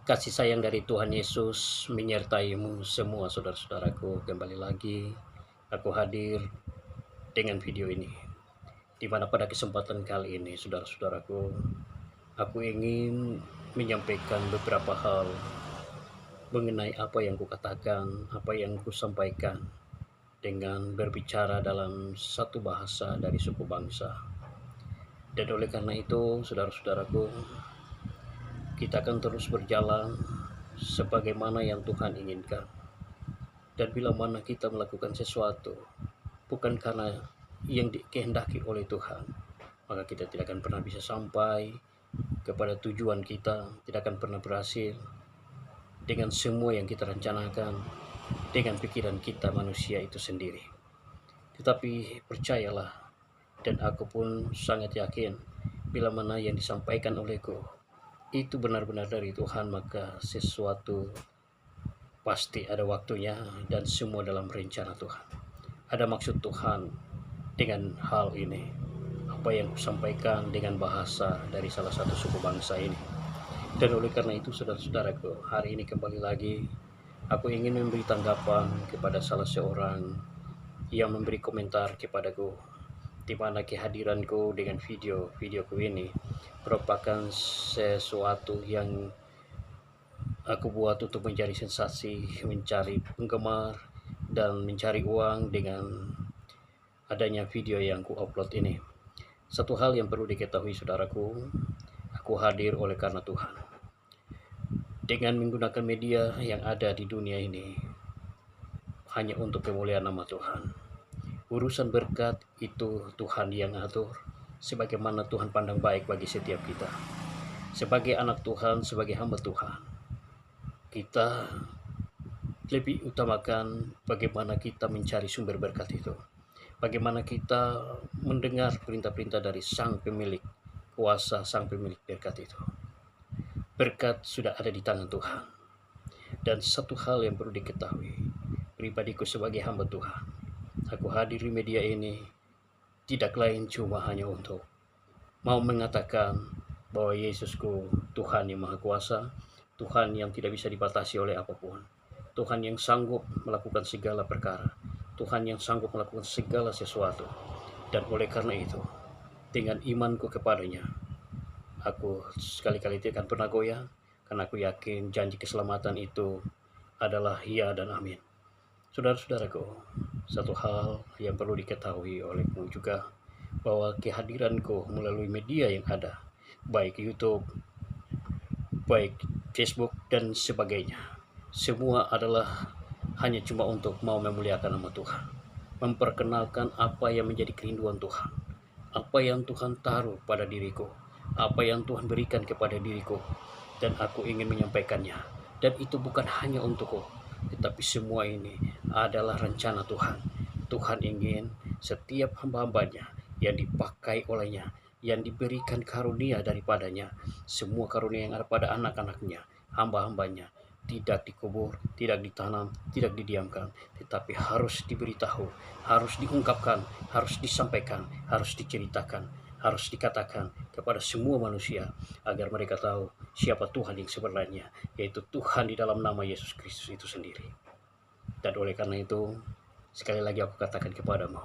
Kasih sayang dari Tuhan Yesus menyertaimu semua saudara-saudaraku. Kembali lagi aku hadir dengan video ini, di mana pada kesempatan kali ini saudara-saudaraku, aku ingin menyampaikan beberapa hal mengenai apa yang kukatakan, apa yang kusampaikan dengan berbicara dalam satu bahasa dari suku bangsa. Dan oleh karena itu saudara-saudaraku, kita akan terus berjalan sebagaimana yang Tuhan inginkan. Dan bila mana kita melakukan sesuatu bukan karena yang dikehendaki oleh Tuhan, maka kita tidak akan pernah bisa sampai kepada tujuan kita, tidak akan pernah berhasil dengan semua yang kita rencanakan dengan pikiran kita manusia itu sendiri. Tetapi percayalah, dan aku pun sangat yakin, bila mana yang disampaikan olehku itu benar-benar dari Tuhan, maka sesuatu pasti ada waktunya dan semua dalam rencana Tuhan. Ada maksud Tuhan dengan hal ini, apa yang kusampaikan dengan bahasa dari salah satu suku bangsa ini. Dan oleh karena itu saudara-saudaraku, hari ini kembali lagi aku ingin memberi tanggapan kepada salah seorang yang memberi komentar kepadaku, di mana kehadiranku dengan videoku ini merupakan sesuatu yang aku buat untuk mencari sensasi, mencari penggemar, dan mencari uang dengan adanya video yang ku upload ini. Satu hal yang perlu diketahui saudaraku, aku hadir oleh karena Tuhan. Dengan menggunakan media yang ada di dunia ini hanya untuk kemuliaan nama Tuhan. Urusan berkat itu Tuhan yang atur, sebagaimana Tuhan pandang baik bagi setiap kita. Sebagai anak Tuhan, sebagai hamba Tuhan, kita lebih utamakan bagaimana kita mencari sumber berkat itu. Bagaimana kita mendengar perintah-perintah dari Sang Pemilik kuasa, Sang Pemilik berkat itu. Berkat sudah ada di tangan Tuhan. Dan satu hal yang perlu diketahui, pribadiku sebagai hamba Tuhan, aku hadir di media ini tidak lain cuma hanya untuk mau mengatakan bahwa Yesusku Tuhan yang Maha Kuasa, Tuhan yang tidak bisa dibatasi oleh apapun, Tuhan yang sanggup melakukan segala perkara, Tuhan yang sanggup melakukan segala sesuatu. Dan oleh karena itu, dengan imanku kepadanya, aku sekali-kali tidak akan pernah goyah, karena aku yakin janji keselamatan itu adalah ya dan amin. Saudara-saudaraku, satu hal yang perlu diketahui olehmu juga, bahwa kehadiranku melalui media yang ada, baik YouTube, baik Facebook, dan sebagainya, semua adalah hanya cuma untuk mau memuliakan nama Tuhan, memperkenalkan apa yang menjadi kerinduan Tuhan, apa yang Tuhan taruh pada diriku, apa yang Tuhan berikan kepada diriku, dan aku ingin menyampaikannya. Dan itu bukan hanya untukku, tetapi semua ini adalah rencana Tuhan. Tuhan ingin setiap hamba-hambanya yang dipakai olehnya, yang diberikan karunia daripadanya, semua karunia yang ada pada anak-anaknya, hamba-hambanya, tidak dikubur, tidak ditanam, tidak didiamkan, tetapi harus diberitahu, harus diungkapkan, harus disampaikan, harus diceritakan, harus dikatakan kepada semua manusia, agar mereka tahu siapa Tuhan yang sebenarnya, yaitu Tuhan di dalam nama Yesus Kristus itu sendiri. Dan oleh karena itu, sekali lagi aku katakan kepadamu,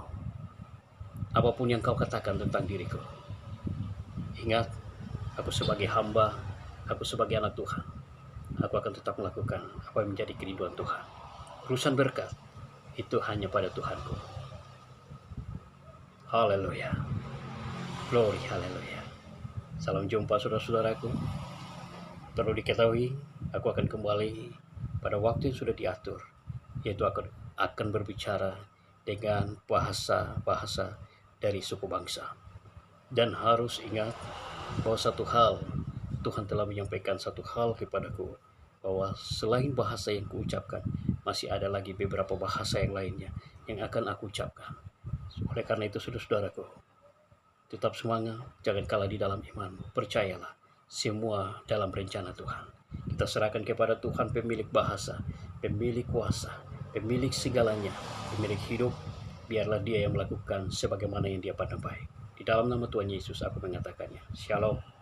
apapun yang kau katakan tentang diriku, ingat, aku sebagai hamba, aku sebagai anak Tuhan, aku akan tetap melakukan apa yang menjadi kerinduan Tuhan. Urusan berkat itu hanya pada Tuhanku. Haleluya. Glory, haleluya. Salam jumpa saudara-saudaraku. Perlu diketahui, aku akan kembali pada waktu yang sudah diatur, yaitu akan berbicara dengan bahasa-bahasa dari suku bangsa. Dan harus ingat bahwa satu hal, Tuhan telah menyampaikan satu hal kepadaku, bahwa selain bahasa yang kuucapkan, masih ada lagi beberapa bahasa yang lainnya yang akan aku ucapkan. Oleh karena itu saudara-saudaraku, tetap semangat, jangan kalah di dalam imanmu. Percayalah, semua dalam rencana Tuhan. Kita serahkan kepada Tuhan, pemilik bahasa, pemilik kuasa, pemilik segalanya, pemilik hidup. Biarlah Dia yang melakukan sebagaimana yang Dia pandang baik. Di dalam nama Tuhan Yesus aku mengatakannya. Shalom.